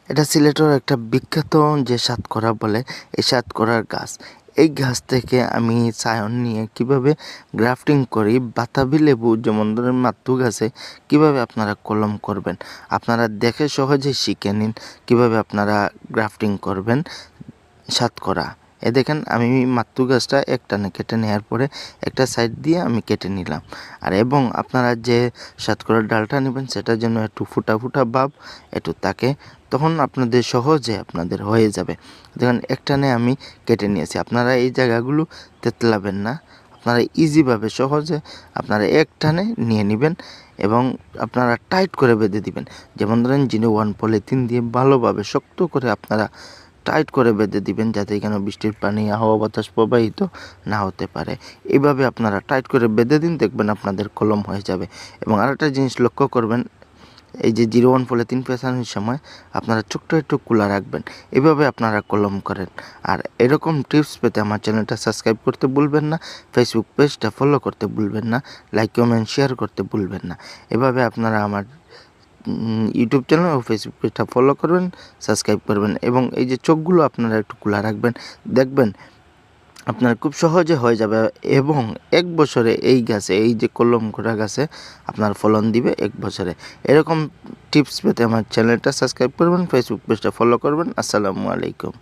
এটা সিলেটের একটা বিখ্যাত যে সাতকরা বলে, এই সাতকরার গাছ। এই গাছ থেকে আমি চায়ন নিয়ে কিভাবে গ্রাফটিং করি, বাতাবি লেবু যেমন ধরেন মাত্তু গাছে কিভাবে আপনারা কলম করবেন, আপনারা দেখে সহজে শিখে নিন কিভাবে আপনারা গ্রাফটিং করবেন সাতকরা। দেখেন আমি মাত্তু গাছটা একটানে কেটে নেওয়ার পরে একটা সাইড দিয়ে আমি কেটে নিলাম। আর এবং আপনারা যে সাতকরার ডালটা নেবেন সেটা যেন একটু ফুটা ফুটা ভাব একটু থাকে, তখন আপনাদের সহজে আপনাদের হয়ে যাবে। দেখেন একটানে আমি কেটে নিয়েছি। আপনারা এই জায়গাগুলো তেতলাবেন না, আপনারা ইজিভাবে সহজে আপনারা একটানে নিয়ে নেবেন এবং আপনারা টাইট করে বেঁধে দিবেন। যেমন ধরেন জিনো ওয়ান পলিথিন দিয়ে ভালোভাবে শক্ত করে আপনারা টাইট করে বেঁধে দিবেন, যাতে এখানে বৃষ্টির পানি হাওয়া বাতাস প্রবাহিত না হতে পারে। এইভাবে আপনারা টাইট করে বেঁধে দিন, দেখবেন আপনাদের কলম হয়ে যাবে। এবং আরেকটা জিনিস লক্ষ্য করবেন, এই যে 01 পলিথিন পেঁচানোর সময় আপনারা ছোট্ট একটু কুলা রাখবেন। এভাবে আপনারা কলম করেন। আর এরকম টিপস পেতে আমার চ্যানেলটা সাবস্ক্রাইব করতে ভুলবেন না, ফেসবুক পেজটা ফলো করতে ভুলবেন না, লাইক কমেন্ট শেয়ার করতে ভুলবেন না। এভাবে আপনারা আমার ইউটিউব চ্যানেল ও ফেসবুক পেজটা ফলো করবেন, সাবস্ক্রাইব করবেন এবং এই যে চোখগুলো আপনারা একটু খোলা রাখবেন, দেখবেন আপনার খুব সহজে হয়ে যাবে। এবং 1 বছরে এই গাছে, এই যে কলম করা গাছে আপনার ফলন দিবে 1 বছরে। এরকম টিপস পেতে আমার চ্যানেলটা সাবস্ক্রাইব করবেন, ফেসবুক পেজটা ফলো করবেন। আসসালামু আলাইকুম।